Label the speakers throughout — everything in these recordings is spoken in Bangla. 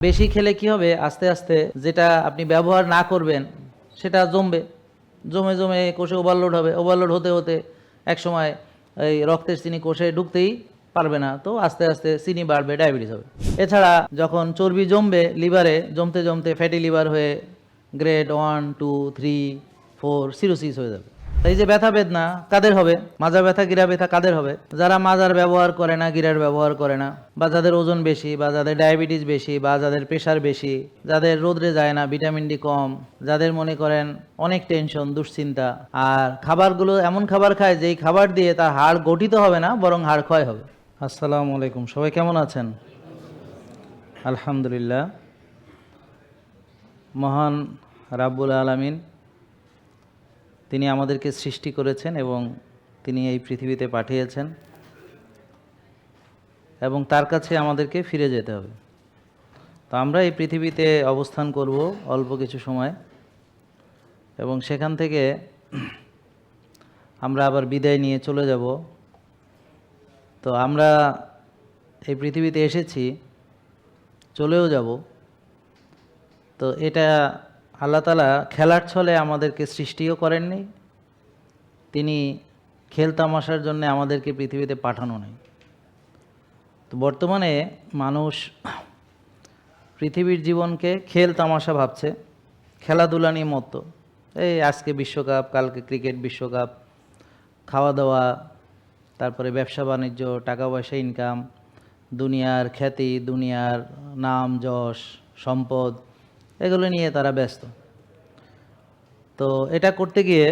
Speaker 1: বেশি খেলে কি হবে, আস্তে আস্তে যেটা আপনি ব্যবহার না করবেন সেটা জমবে, জমে জমে কোষে ওভারলোড হবে, ওভারলোড হতে হতে একসময় এই রক্তের চিনি কোষে ঢুকতেই পারবে না, তো আস্তে আস্তে চিনি বাড়বে, ডায়াবেটিস হবে। এছাড়া যখন চর্বি জমবে লিভারে, জমতে জমতে ফ্যাটি লিভার হয়ে গ্রেড 1, 2, 3, 4 সিরোসিস হয়ে যাবে। এই যে ব্যথা বেদনা কাদের হবে, মাজা ব্যথা গিরা ব্যথা কাদের হবে? যারা মাজার ব্যবহার করে না, গিরার ব্যবহার করে না, বা যাদের ওজন বেশি, বা যাদের ডায়াবেটিস বেশি, বা যাদের প্রেশার বেশি, যাদের রোদরে যায় না, ভিটামিন ডি কম, যাদের মনে করেন অনেক টেনশন দুশ্চিন্তা, আর খাবারগুলো এমন খাবার খায় যেই খাবার দিয়ে তার হাড় গঠিত হবে না, বরং হাড় ক্ষয় হবে। আসসালামু আলাইকুম, সবাই কেমন আছেন? আলহামদুলিল্লাহ। মহান রাব্বুল আলামিন তিনি আমাদেরকে সৃষ্টি করেছেন এবং তিনি এই পৃথিবীতে পাঠিয়েছেন এবং তার কাছে আমাদেরকে ফিরে যেতে হবে। তো আমরা এই পৃথিবীতে অবস্থান করব অল্প কিছু সময় এবং সেখান থেকে আমরা আবার বিদায় নিয়ে চলে যাব। তো আমরা এই পৃথিবীতে এসেছি, চলেও যাব। তো এটা আল্লাহ তাআলা খেলার ছলে আমাদেরকে সৃষ্টিও করেননি, তিনি খেলতামাশার জন্য আমাদেরকে পৃথিবীতে পাঠানো নেই। তো বর্তমানে মানুষ পৃথিবীর জীবনকে খেল তামাশা ভাবছে, খেলাধুলা নিয়ে মত্ত। এই আজকে বিশ্বকাপ, কালকে ক্রিকেট বিশ্বকাপ, খাওয়া দাওয়া, তারপরে ব্যবসা বাণিজ্য, টাকা পয়সা ইনকাম, দুনিয়ার খ্যাতি, দুনিয়ার নাম যশ সম্পদ, এগুলো নিয়ে তারা ব্যস্ত। তো এটা করতে গিয়ে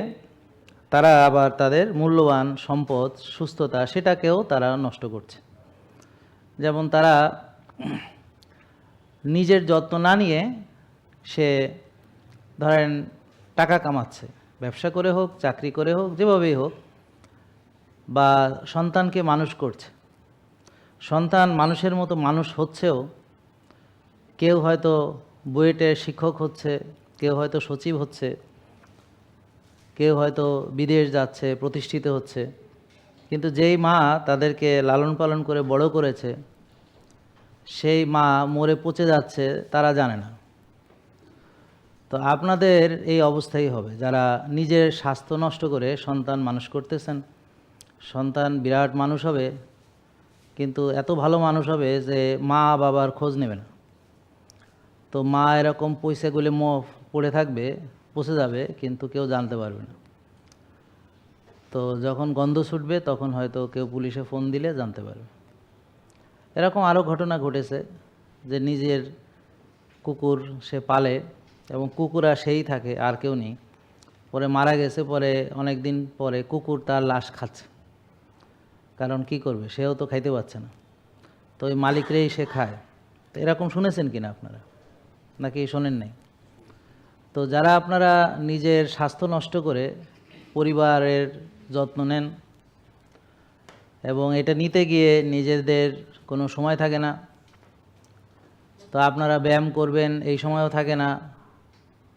Speaker 1: তারা আবার তাদের মূল্যবান সম্পদ সুস্থতা সেটাকেও তারা নষ্ট করছে। যেমন তারা নিজের যত্ন না নিয়ে সে ধরেন টাকা কামাচ্ছে, ব্যবসা করে হোক, চাকরি করে হোক, যেভাবেই হোক, বা সন্তানকে মানুষ করছে। সন্তান মানুষের মতো মানুষ হচ্ছেও, কেউ হয়তো বুয়েটের শিক্ষক হচ্ছে, কেউ হয়তো সচিব হচ্ছে, কেউ হয়তো বিদেশ যাচ্ছে, প্রতিষ্ঠিত হচ্ছে, কিন্তু যেই মা তাদেরকে লালন পালন করে বড় করেছে সেই মা মরে পচে যাচ্ছে, তারা জানে না। তো আপনাদের এই অবস্থাই হবে, যারা নিজের স্বাস্থ্য নষ্ট করে সন্তান মানুষ করতেছেন। সন্তান বিরাট মানুষ হবে, কিন্তু এত ভালো মানুষ হবে যে মা বাবার খোঁজ নেবে না। তো মা এরকম পয়সাগুলি পড়ে থাকবে, পচে যাবে, কিন্তু কেউ জানতে পারবে না। তো যখন গন্ধ ছুটবে তখন হয়তো কেউ পুলিশে ফোন দিলে জানতে পারবে। এরকম আরও ঘটনা ঘটেছে যে নিজের কুকুর সে পালে এবং কুকুর আর সেই থাকে, আর কেউ নেই, পরে মারা গেছে, পরে অনেক দিন পরে কুকুর তার লাশ খাচ্ছে। কারণ কি করবে, সেও তো খাইতে পারছে না, তো ওই মালিকরেই সে খায়। তো এরকম শুনেছেন কিনা আপনারা, নাকি শোনেন নাই? তো যারা আপনারা নিজের স্বাস্থ্য নষ্ট করে পরিবারের যত্ন নেন এবং এটা নিতে গিয়ে নিজেদের কোনো সময় থাকে না, তো আপনারা ব্যায়াম করবেন এই সময়ও থাকে না,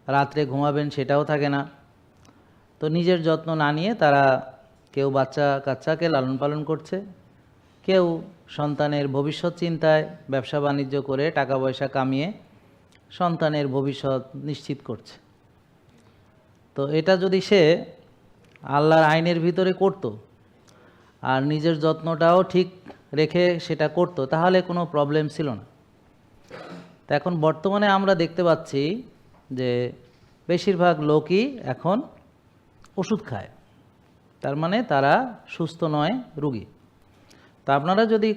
Speaker 1: রাত্রে ঘুমাবেন সেটাও থাকে না, তো নিজের যত্ন না নিয়ে তারা কেউ বাচ্চা কাচ্চাকে লালন পালন করছে, কেউ সন্তানের ভবিষ্যৎ চিন্তায় ব্যবসা বাণিজ্য করে টাকা পয়সা কামিয়ে সন্তানের ভবিষ্যৎ নিশ্চিত করছে। তো এটা যদি সে আল্লাহর আইনের ভিতরে করত আর নিজের যত্নটাও ঠিক রেখে সেটা করত, তাহলে কোনো প্রবলেম ছিল না। তো এখন বর্তমানে আমরা দেখতে পাচ্ছি যে বেশিরভাগ লোকই এখন ওষুধ খায়, তার মানে তারা সুস্থ নয়, রোগী। তা আপনারা যদি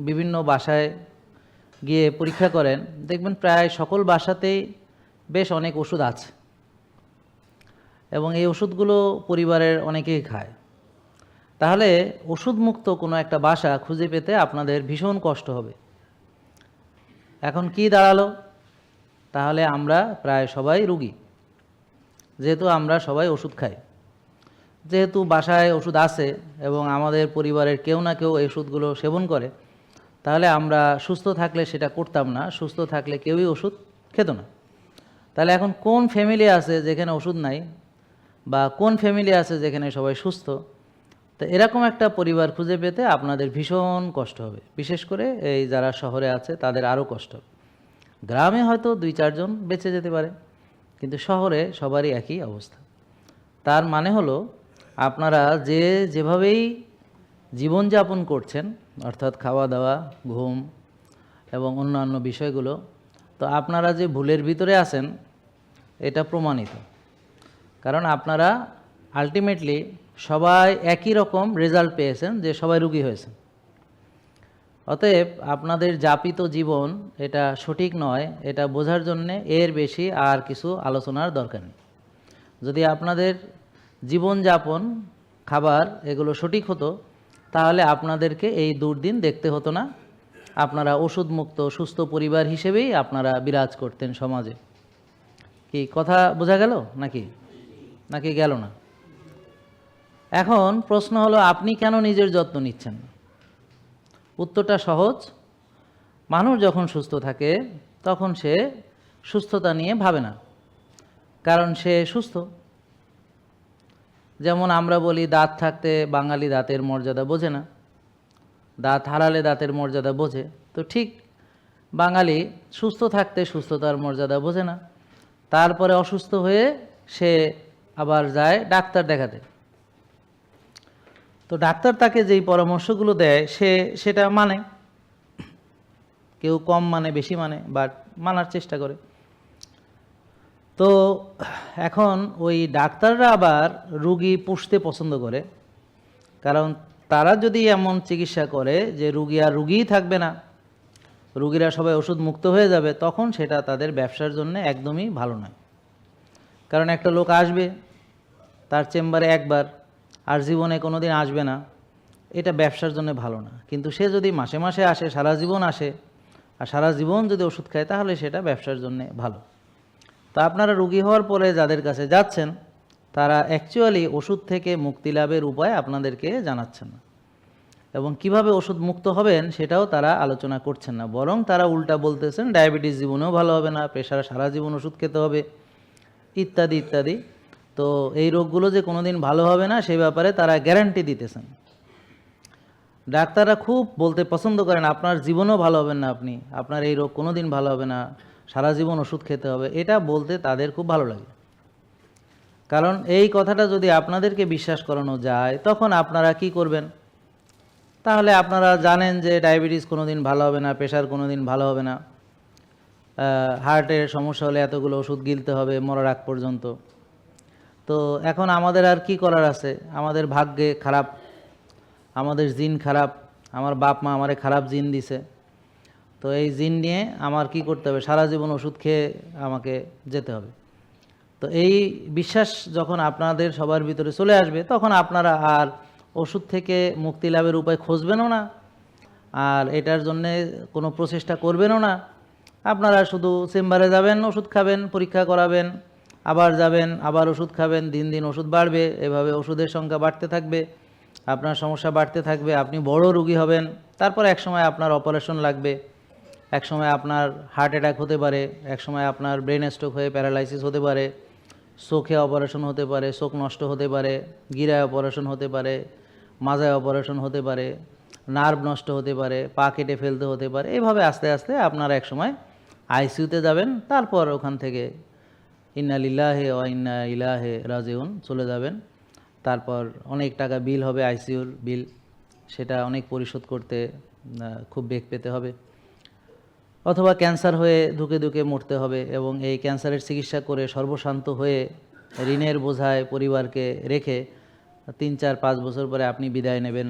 Speaker 1: বিভিন্ন বাসায় গিয়ে পরীক্ষা করেন, দেখবেন প্রায় সকল বাসাতেই বেশ অনেক ওষুধ আছে এবং এই ওষুধগুলো পরিবারের অনেকেই খায়। তাহলে ওষুধমুক্ত কোনো একটা বাসা খুঁজে পেতে আপনাদের ভীষণ কষ্ট হবে। এখন কি দাঁড়ালো, তাহলে আমরা প্রায় সবাই রোগী, যেহেতু আমরা সবাই ওষুধ খাই। যেহেতু বাসায় ওষুধ আছে এবং আমাদের পরিবারের কেউ না কেউ এই ওষুধগুলো সেবন করে, তাহলে আমরা সুস্থ থাকলে সেটা করতাম না, সুস্থ থাকলে কেউই ওষুধ খেত না। তাহলে এখন কোন ফ্যামিলি আছে যেখানে ওষুধ নাই, বা কোন ফ্যামিলি আছে যেখানে সবাই সুস্থ? তো এরকম একটা পরিবার খুঁজে পেতে আপনাদের ভীষণ কষ্ট হবে, বিশেষ করে এই যারা শহরে আছে তাদের আরও কষ্ট হবে। গ্রামে হয়তো 2-4 জন বেঁচে যেতে পারে, কিন্তু শহরে সবারই একই অবস্থা। তার মানে হলো আপনারা যেভাবেই জীবনযাপন করছেন, অর্থাৎ খাওয়া দাওয়া, ঘুম এবং অন্যান্য বিষয়গুলো, তো আপনারা যে ভুলের ভিতরে আছেন এটা প্রমাণিত। কারণ আপনারা আলটিমেটলি সবাই একই রকম রেজাল্ট পেয়েছেন, যে সবাই রোগী হয়েছেন। অতএব আপনাদের যাপিত জীবন এটা সঠিক নয়, এটা বোঝার জন্যে এর বেশি আর কিছু আলোচনার দরকার নেই। যদি আপনাদের জীবনযাপন, খাবার এগুলো সঠিক হতো, তাহলে আপনাদেরকে এই দুর্দিন দেখতে হতো না। আপনারা ওষুধমুক্ত সুস্থ পরিবার হিসেবেই আপনারা বিরাজ করতেন সমাজে। কি কথা বোঝা গেল নাকি গেল না? এখন প্রশ্ন হলো, আপনি কেন নিজের যত্ন নিচ্ছেন না? উত্তরটা সহজ। মানুষ যখন সুস্থ থাকে তখন সে সুস্থতা নিয়ে ভাবে না, কারণ সে সুস্থ। যেমন আমরা বলি, দাঁত থাকতে বাঙালি দাঁতের মর্যাদা বোঝে না, দাঁত হারালে দাঁতের মর্যাদা বোঝে। তো ঠিক বাঙালি সুস্থ থাকতে সুস্থতার মর্যাদা বোঝে না, তারপরে অসুস্থ হয়ে সে আবার যায় ডাক্তার দেখাতে। তো ডাক্তার তাকে যেই পরামর্শগুলো দেয় সেটা মানে, কেউ কম মানে, বেশি মানে, বাট মানার চেষ্টা করে। তো এখন ওই ডাক্তাররা আবার রুগী পুষতে পছন্দ করে, কারণ তারা যদি এমন চিকিৎসা করে যে রুগী আর রুগীই থাকবে না, রুগীরা সবাই ওষুধ মুক্ত হয়ে যাবে, তখন সেটা তাদের ব্যবসার জন্য একদমই ভালো নয়। কারণ একটা লোক আসবে তার চেম্বারে একবার, আর জীবনে কোনো দিন আসবে না, এটা ব্যবসার জন্য ভালো না। কিন্তু সে যদি মাসে মাসে আসে, সারা জীবন আসে, আর সারা জীবন যদি ওষুধ খায়, তাহলে সেটা ব্যবসার জন্য ভালো। তো আপনারা রুগী হওয়ার পরে যাদের কাছে যাচ্ছেন, তারা অ্যাকচুয়ালি ওষুধ থেকে মুক্তি লাভের উপায় আপনাদেরকে জানাচ্ছেন না, এবং কিভাবে ওষুধ মুক্ত হবেন সেটাও তারা আলোচনা করছেন না। বরং তারা উল্টা বলতেছেন, ডায়াবেটিস জীবনেও ভালো হবে না, প্রেশার সারা জীবন ওষুধ খেতে হবে, ইত্যাদি ইত্যাদি। তো এই রোগগুলো যে কোনো দিন ভালো হবে না, সেই ব্যাপারে তারা গ্যারান্টি দিতেছেন। ডাক্তাররা খুব বলতে পছন্দ করেন, আপনার জীবনও ভালো হবেন না, আপনার এই রোগ কোনো দিন ভালো হবে না, সারা জীবন ওষুধ খেতে হবে। এটা বলতে তাদের খুব ভালো লাগে, কারণ এই কথাটা যদি আপনাদেরকে বিশ্বাস করানো যায়, তখন আপনারা কি করবেন? তাহলে আপনারা জানেন যে ডায়াবেটিস কোনো দিন ভালো হবে না, প্রেশার কোনো দিন ভালো হবে না, হার্টের সমস্যা হলে এতগুলো ওষুধ গিলতে হবে মরার আগ পর্যন্ত। তো এখন আমাদের আর কি করার আছে? আমাদের ভাগ্যে খারাপ, আমাদের জিন খারাপ, আমার বাপ মা আমারে খারাপ জিন দিছে, তো এই জিন নিয়ে আমার কি করতে হবে? সারা জীবন ওষুধ খেয়ে আমাকে যেতে হবে। তো এই বিশ্বাস যখন আপনাদের সবার ভিতরে চলে আসবে, তখন আপনারা আর ওষুধ থেকে মুক্তি লাভের উপায় খুঁজবেনও না, আর এটার জন্যে কোনো প্রচেষ্টা করবেনও না। আপনারা শুধু চেম্বারে যাবেন, ওষুধ খাবেন, পরীক্ষা করাবেন, আবার যাবেন, আবার ওষুধ খাবেন, দিন দিন ওষুধ বাড়বে, এভাবে ওষুধের সংখ্যা বাড়তে থাকবে, আপনার সমস্যা বাড়তে থাকবে, আপনি বড় রোগী হবেন। তারপর একসময় আপনার অপারেশন লাগবে, একসময় আপনার হার্ট অ্যাটাক হতে পারে, একসময় আপনার ব্রেন স্ট্রোক হয়ে প্যারালাইসিস হতে পারে, চোখে অপারেশন হতে পারে, চোখ নষ্ট হতে পারে, গিরায় অপারেশন হতে পারে, মাজায় অপারেশন হতে পারে, নার্ভ নষ্ট হতে পারে, পা কেটে ফেলতে হতে পারে। এভাবে আস্তে আস্তে আপনারা একসময় আইসিইউতে যাবেন, তারপর ওখান থেকে ইন্না লিল্লাহি ওয়া ইন্না ইলাইহি রাজিউন চলে যাবেন। তারপর অনেক টাকা বিল হবে, আইসিইউর বিল, সেটা অনেক পরিশোধ করতে খুব বেগ পেতে হবে। অথবা ক্যান্সার হয়ে ধুকে ধুকে মরতে হবে, এবং এই ক্যান্সারের চিকিৎসা করে সর্বশান্ত হয়ে ঋণের বোঝায় পরিবারকে রেখে 3-4-5 বছর পরে আপনি বিদায় নেবেন,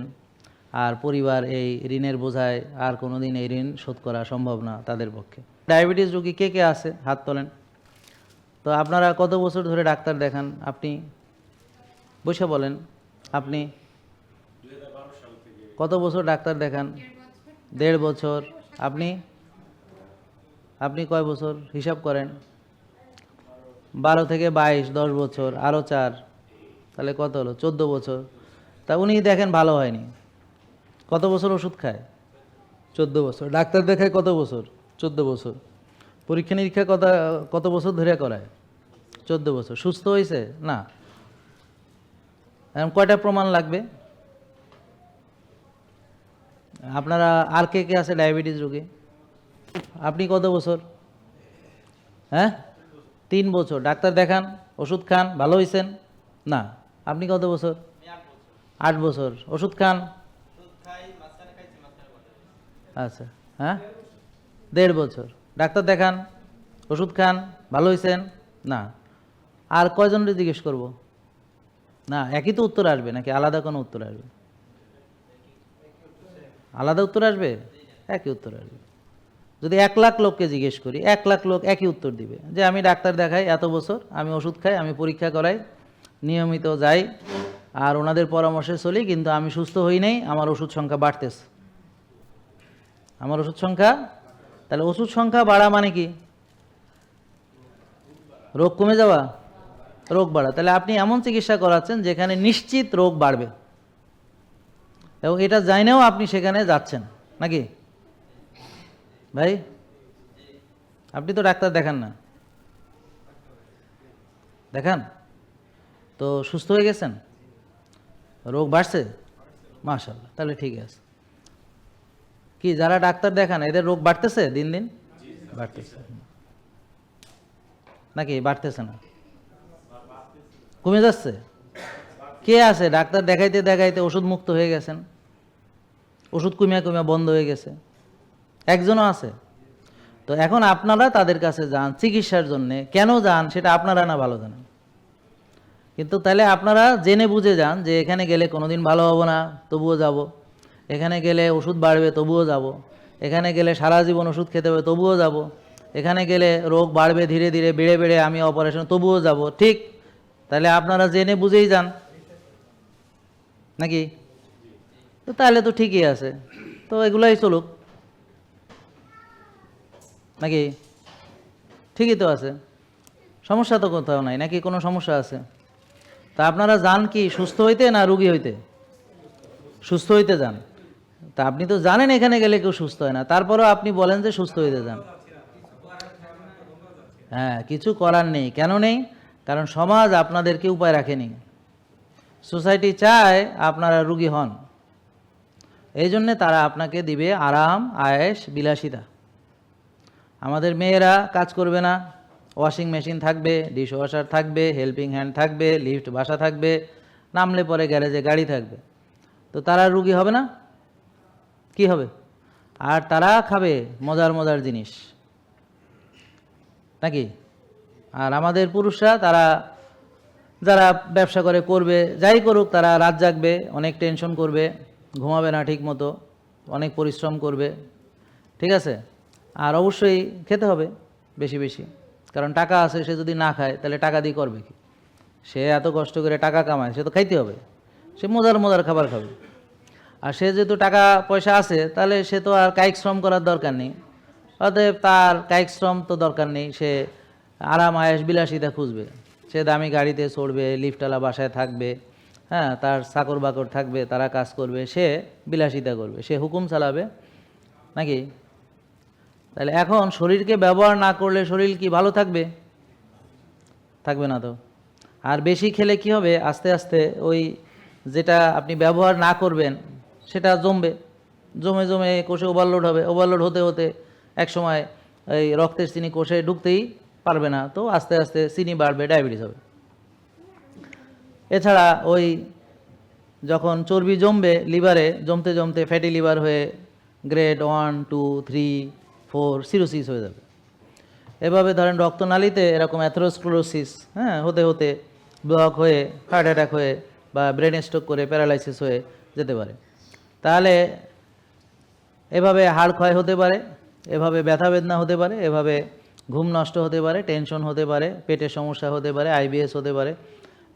Speaker 1: আর পরিবার এই ঋণের বোঝায় আর কোনো দিন এই ঋণ শোধ করা সম্ভব না তাদের পক্ষে। ডায়াবেটিস রোগী কে কে আছে? হাত তোলেন। তো আপনারা কত বছর ধরে ডাক্তার দেখান? আপনি বসে বলেন, আপনি কত বছর ডাক্তার দেখান? 1.5 বছর। আপনি কয় বছর হিসাব করেন? 12 থেকে 22, 10 বছর, আরও 4, তাহলে কত হলো? 14 বছর। তা উনি দেখেন ভালো হয়নি, কত বছর ওষুধ খায়? 14 বছর। ডাক্তার দেখায় কত বছর? 14 বছর। পরীক্ষা নিরীক্ষা কত বছর ধরে করায়? 14 বছর। সুস্থ হয়েছে না? এখন কয়টা প্রমাণ লাগবে? আপনারা আর কে কে আছে ডায়াবেটিস রোগী? আপনি কত বছর? হ্যাঁ 3 বছর। ডাক্তার দেখান, ওষুধ খান, ভালো হয়েছেন না? আপনি কত বছর? 8 বছর। ওষুধ খান? আচ্ছা। হ্যাঁ 1.5 বছর। ডাক্তার দেখান, ওষুধ খান, ভালো হয়েছেন না? আর কয়জনকে জিজ্ঞেস করব? না, একই তো উত্তর আসবে নাকি আলাদা কোনো উত্তর আসবে? আলাদা উত্তর আসবে? একই উত্তর আসবে। যদি 1 লাখ লোককে জিজ্ঞেস করি, 1 লাখ লোক একই উত্তর দিবে যে আমি ডাক্তার দেখাই এত বছর, আমি ওষুধ খাই, আমি পরীক্ষা করাই, নিয়মিত যাই, আর ওনাদের পরামর্শে চলি, কিন্তু আমি সুস্থ হই নাই, আমার ওষুধ সংখ্যা বাড়তেছে। আমার ওষুধ সংখ্যা, তাহলে ওষুধ সংখ্যা বাড়া মানে কি? রোগ কমে যাওয়া, রোগ বাড়া। তাহলে আপনি এমন চিকিৎসা করাচ্ছেন যেখানে নিশ্চিত রোগ বাড়বে, এবং এটা জানেও আপনি সেখানে যাচ্ছেন নাকি ভাই? আপনি তো ডাক্তার দেখান না, দেখান তো সুস্থ হয়ে গেছেন, রোগ বাড়ছে, মাশাআল্লাহ, তাহলে ঠিক আছে। কি যারা ডাক্তার দেখান এদের রোগ বাড়তেছে দিন দিন? বাড়তেছে নাকি বাড়তেছে না, কমে যাচ্ছে? কে আছে ডাক্তার দেখাইতে দেখাইতে ওষুধ মুক্ত হয়ে গেছেন, ওষুধ কমিয়া কমিয়া বন্ধ হয়ে গেছে? একজনও আছে? তো এখন আপনারা তাদের কাছে যান চিকিৎসার জন্যে, কেন যান সেটা আপনারা না ভালো জানেন, কিন্তু তাহলে আপনারা জেনে বুঝে যান যে এখানে গেলে কোনোদিন ভালো হবো না, তবুও যাব, এখানে গেলে ওষুধ বাড়বে, তবুও যাব, এখানে গেলে সারা জীবন ওষুধ খেতে হবে, তবুও যাব, এখানে গেলে রোগ বাড়বে ধীরে ধীরে, বেড়ে বেড়ে আমি অপারেশন, তবুও যাব। ঠিক, তাহলে আপনারা জেনে বুঝেই যান নাকি? তো তাহলে তো ঠিকই আছে, তো এগুলাই চলুক নাকি? ঠিকই তো আছে, সমস্যা তো কোথাও নাই নাকি? কোনো সমস্যা আছে? তা আপনারা যান কি সুস্থ হইতে না রুগী হইতে? সুস্থ হইতে যান। তা আপনি তো জানেন এখানে গেলে কেউ সুস্থ হয় না, তারপরেও আপনি বলেন যে সুস্থ হইতে যান। হ্যাঁ, কিছু করার নেই। কেন নেই? কারণ সমাজ আপনাদেরকে উপায় রাখেনি। সোসাইটি চায় আপনারা রুগী হন, এই জন্যে তারা আপনাকে দিবে আরাম, আয়েশ, বিলাসিতা। আমাদের মেয়েরা কাজ করবে না, ওয়াশিং মেশিন থাকবে, ডিশ ওয়াশার থাকবে, হেল্পিং হ্যান্ড থাকবে, লিফট বাসা থাকবে, নামলে পরে গ্যারেজে গাড়ি থাকবে, তো তারা রুগী হবে না? কি হবে? আর তারা খাবে মজার মজার জিনিস নাকি? আর আমাদের পুরুষরা, তারা যারা ব্যবসা করে করবে, যাই করুক, তারা রাত জাগবে, অনেক টেনশন করবে, ঘুমাবে না ঠিক মতো, অনেক পরিশ্রম করবে, ঠিক আছে? আর অবশ্যই খেতে হবে বেশি বেশি, কারণ টাকা আছে, সে যদি না খায় তাহলে টাকা দিয়ে করবে কি? সে এত কষ্ট করে টাকা কামায়, সে তো খাইতে হবে, সে মজার মজার খাবার খাবে। আর সে যেহেতু টাকা পয়সা আছে, তাহলে সে তো আর কায়িক শ্রম করার দরকার নেই, অতএব তার কায়িক শ্রম তো দরকার নেই, সে আরাম, আয়েশ, বিলাসিতা খুঁজবে, সে দামি গাড়িতে চড়বে, লিফটওয়ালা বাসায় থাকবে, হ্যাঁ, তার চাকর বাকর থাকবে, তারা কাজ করবে, সে বিলাসিতা করবে, সে হুকুম চালাবে নাকি? তাহলে এখন শরীরকে ব্যবহার না করলে শরীর কি ভালো থাকবে? থাকবে না তো। আর বেশি খেলে কি হবে? আস্তে আস্তে ওই যেটা আপনি ব্যবহার না করবেন সেটা জমবে, জমে জমে কোষে ওভারলোড হবে, ওভারলোড হতে হতে একসময় এই রক্তের চিনি কোষে ঢুকতেই পারবে না, তো আস্তে আস্তে চিনি বাড়বে, ডায়াবেটিস হবে। এছাড়া ওই যখন চর্বি জমবে লিভারে, জমতে জমতে ফ্যাটি লিভার হয়ে গ্রেড 1, 2, 3, 4 সিরোসিস হয়ে যাবে। এভাবে ধরেন রক্তনালীতে এরকম অ্যাথেরোস্ক্লেরোসিস, হ্যাঁ, হতে হতে ব্লক হয়ে হার্ট অ্যাটাক হয়ে বা ব্রেন স্ট্রোক করে প্যারালাইসিস হয়ে যেতে পারে। তাহলে এভাবে হাড় ক্ষয় হতে পারে, এভাবে ব্যথা বেদনা হতে পারে, এভাবে ঘুম নষ্ট হতে পারে, টেনশন হতে পারে, পেটের সমস্যা হতে পারে, আইবিএস হতে পারে,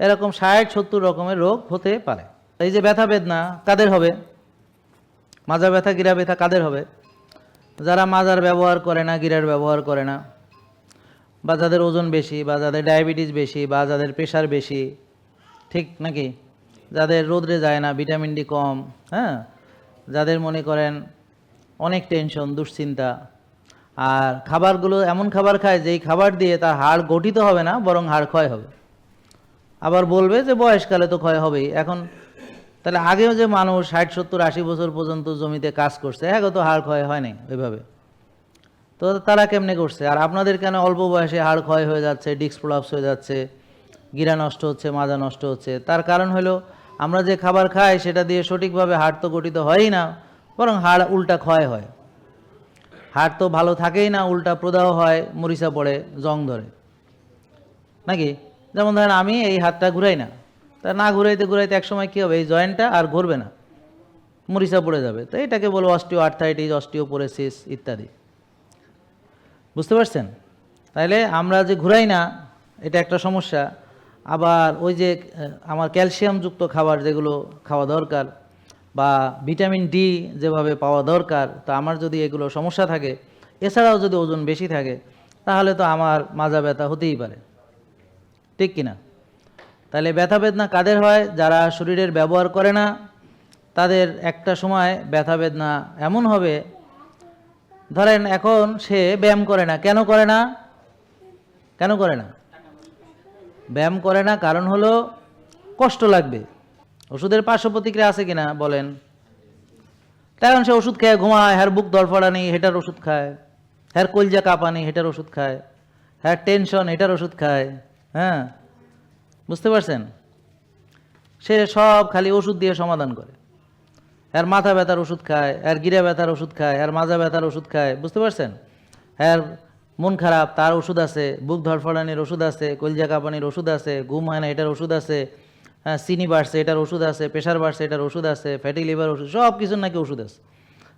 Speaker 1: এরকম 60-70 রকমের রোগ হতে পারে। এই যে ব্যথা বেদনা কাদের হবে? মাজা ব্যথা, গিরা ব্যথা কাদের হবে? যারা মাজার ব্যবহার করে না, গিরার ব্যবহার করে না, বা যাদের ওজন বেশি, বা যাদের ডায়াবেটিস বেশি, বা যাদের প্রেশার বেশি, ঠিক নাকি? যাদের রোদরে যায় না, ভিটামিন ডি কম, হ্যাঁ, যাদের মনে করেন অনেক টেনশন, দুশ্চিন্তা, আর খাবারগুলো এমন খাবার খায় যেই খাবার দিয়ে তার হাড় গঠিত হবে না, বরং হাড় ক্ষয় হবে। আবার বলবে যে বয়সকালে তো ক্ষয় হবেই। এখন তাহলে আগেও যে মানুষ 60, 70, 80 বছর পর্যন্ত জমিতে কাজ করছে, এখন তো হাড় ক্ষয় হয় নাই ওইভাবে। তো তারা কেমনে করছে? আর আপনাদের কেন অল্প বয়সে হাড় ক্ষয় হয়ে যাচ্ছে, ডিস্ক প্রলাপস হয়ে যাচ্ছে, গিরা নষ্ট হচ্ছে, মাজা নষ্ট হচ্ছে? তার কারণ হলো আমরা যে খাবার খাই সেটা দিয়ে সঠিকভাবে হাড় তো গঠিত হয়ই না, বরং হাড় উল্টা ক্ষয় হয়। হাড় তো ভালো থাকেই না, উল্টা প্রদাহ হয়, মরিচা পড়ে, জং ধরে, নাকি? যেমন ধরেন আমি এই হাতটা ঘুরাই না, তা না ঘুরাইতে ঘুরাইতে একসময় কী হবে, এই জয়েন্টটা আর ঘুরবে না, মরিচা পড়ে যাবে। তো এটাকে বলো অস্টিও আর্থাইটিস, অস্টিওপোরোসিস ইত্যাদি। বুঝতে পারছেন? তাইলে আমরা যে ঘুরাই না, এটা একটা সমস্যা। আবার ওই যে আমার ক্যালসিয়ামযুক্ত খাবার যেগুলো খাওয়া দরকার, বা ভিটামিন ডি যেভাবে পাওয়া দরকার, তো আমার যদি এগুলো সমস্যা থাকে, এছাড়াও যদি ওজন বেশি থাকে, তাহলে তো আমার মাজা ব্যথা হতেই পারে, ঠিক কিনা? তাহলে ব্যথা বেদনা কাদের হয়? যারা শরীরের ব্যবহার করে না, তাদের একটা সময় ব্যথা বেদনা এমন হবে, ধরেন এখন সে ব্যায়াম করে না, কেন করে না? কেন করে না? ব্যায়াম করে না কারণ হলো কষ্ট লাগবে। ওষুধের পার্শ্ব প্রতিক্রিয়া আছে কিনা বলেন? কারণ সে ওষুধ খেয়ে ঘুমায়, হ্যার বুক ধরফড়ানি, হেটার ওষুধ খায়, হ্যার কলজা কাঁপানি, হেটার ওষুধ খায়, হ্যার টেনশন, হেটার ওষুধ খায়। হ্যাঁ, বুঝতে পারছেন? সে সব খালি ওষুধ দিয়ে সমাধান করে। এর মাথা ব্যথার ওষুধ খায়, এর গিরা ব্যথার ওষুধ খায়, এর মাজা ব্যথার ওষুধ খায়, বুঝতে পারছেন? এর মন খারাপ, তার ওষুধ আছে, বুক ধরফড়ানির ওষুধ আছে, কলজা কাঁপানির ওষুধ আছে, ঘুম হয় না এটার ওষুধ আছে, হ্যাঁ, চিনি বাড়ছে এটার ওষুধ আছে, প্রেশার বাড়ছে এটার ওষুধ আছে, ফ্যাটি লিভার ওষুধ, সব কিছুর নাকি ওষুধ আছে।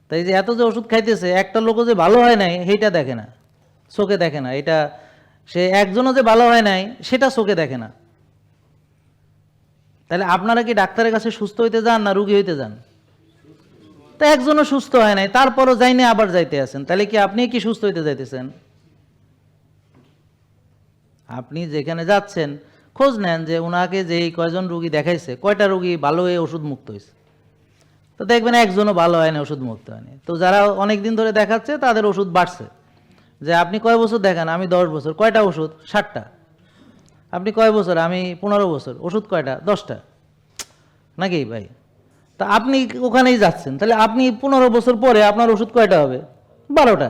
Speaker 1: তাই যে এত যে ওষুধ খাইতেছে, একটা লোকও যে ভালো হয় নাই সেইটা দেখে না, চোখে দেখে না। এটা সে একজনও যে ভালো হয় নাই সেটা চোখে দেখে না। তাহলে আপনারা কি ডাক্তারের কাছে সুস্থ হইতে যান না রুগী হইতে যান? তা একজনও সুস্থ হয় নাই, তারপরও যাইনি আবার যাইতে আছেন, তাহলে কি আপনি কি সুস্থ হইতে যাইতেছেন? আপনি যেখানে যাচ্ছেন খোঁজ নেন যে ওনাকে যে কয়জন রুগী দেখাইছে, কয়টা রুগী ভালো হয়ে ওষুধ মুক্ত হয়েছে। তো দেখবেন একজনও ভালো হয়নি, ওষুধ মুক্ত হয়নি। তো যারা অনেক দিন ধরে দেখাচ্ছে তাদের ওষুধ বাড়ছে। যে আপনি কয় বছর দেখান? আমি 10 বছর। কয়টা ওষুধ? 60টা। আপনি কয় বছর? আমি 15 বছর। ওষুধ কয়টা? 10টা। নাকি ভাই? তা আপনি ওখানেই যাচ্ছেন, তাহলে আপনি 15 বছর পরে আপনার ওষুধ কয়টা হবে? 12টা।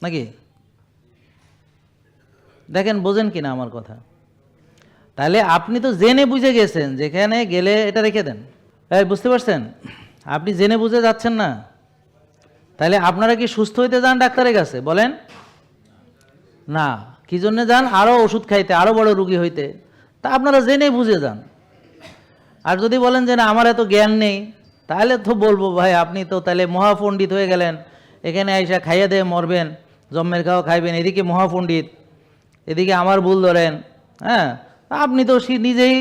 Speaker 1: নাকি? দেখেন বোঝেন কিনা আমার কথা? তাহলে আপনি তো জেনে বুঝে গেছেন, যেখানে গেলে এটা রেখে দেন। এই বুঝতে পারছেন? আপনি জেনে বুঝে যাচ্ছেন না। তাহলে আপনারা কি সুস্থ হইতে যান ডাক্তারের কাছে? বলেন না। কি জন্য যান? আরও ওষুধ খাইতে, আরও বড় রুগী হইতে। তা আপনারা জেনে বুঝে যান। আর যদি বলেন যে না আমার এত জ্ঞান নেই, তাহলে তো বলবো ভাই আপনি তো তাহলে মহাপণ্ডিত হয়ে গেলেন, এখানে আইসা খাইয়া দিয়ে মরবেন, জম্মের খাওয়া খাইবেন, এদিকে মহাপণ্ডিত, এদিকে আমার ভুল ধরেন। হ্যাঁ, আপনি তো নিজেই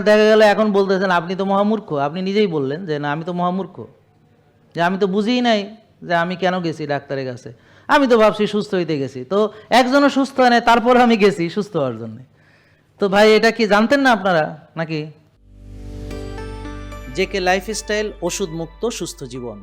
Speaker 1: দেখা গেল এখন বলতেছেন আপনি তো মহামূর্খ। আপনি নিজেই বললেন যে না আমি তো মহামূর্খ, যে আমি তো বুঝিই নাই যে আমি কেন গেছি ডাক্তারের কাছে। আমি তো ভাবছি সুস্থ হইতে গেছি, তো একজনও সুস্থ হয় নাই, তারপর আমি গেছি সুস্থ হওয়ার জন্য। তো ভাই এটা কি জানতেন না আপনারা নাকি? জেকে লাইফস্টাইল, ওষুধ মুক্ত সুস্থ জীবন।